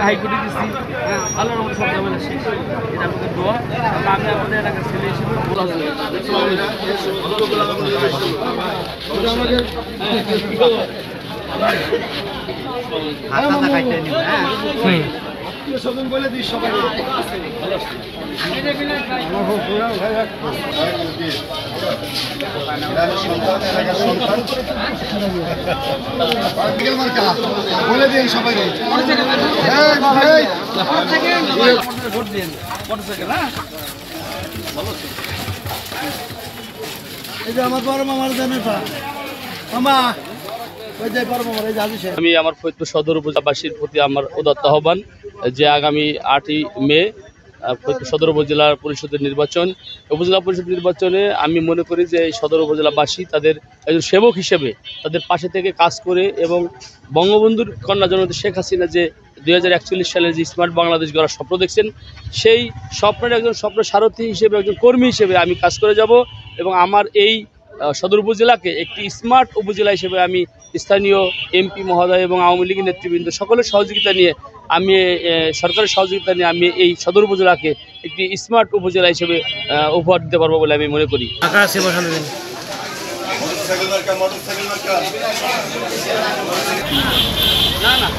হাইকোর্টে দিচ্ছি, আল্লাহর রহমতে সব ঝামেলা শেষ। এটা আমাদের দোয়া। আমি আমাদের এলাকার ছেলে হিসেবে বলে দিই সবাই বলে দিন সবাই ভোট দিন মোটরসাইকেল। হ্যাঁ, এই যে আমার বড় মামার জানে মামা। আমি আমার ফরিদপুর সদর উপজেলাবাসীর প্রতি আমার উদাত্ত আহ্বান যে আগামী 8ই মে ফরিদপুর সদর উপজেলা পরিষদের নির্বাচন, উপজেলা পরিষদ নির্বাচনে আমি মনে করি যে এই সদর উপজেলাবাসী তাদের একজন সেবক হিসেবে তাদের পাশে থেকে কাজ করে এবং বঙ্গবন্ধুর কন্যা জননেত্রী শেখ হাসিনা যে 2041 সালে যে স্মার্ট বাংলাদেশ গড়ার স্বপ্ন দেখছেন, সেই স্বপ্নের একজন স্বপ্ন সারথী হিসেবে, একজন কর্মী হিসেবে আমি কাজ করে যাব এবং আমার এই সদর উপজেলাকে একটি স্মার্ট উপজেলা হিসেবে আমি স্থানীয় এমপি মহোদয় এবং আওয়ামী লীগের নেতৃবৃন্দ সকলের সহযোগিতা নিয়ে আমি সরকারের সহযোগিতা নিয়ে আমি এই সদর উপজেলাকে একটি স্মার্ট উপজেলা হিসেবে উপহার দিতে পারবো বলে আমি মনে করি। না না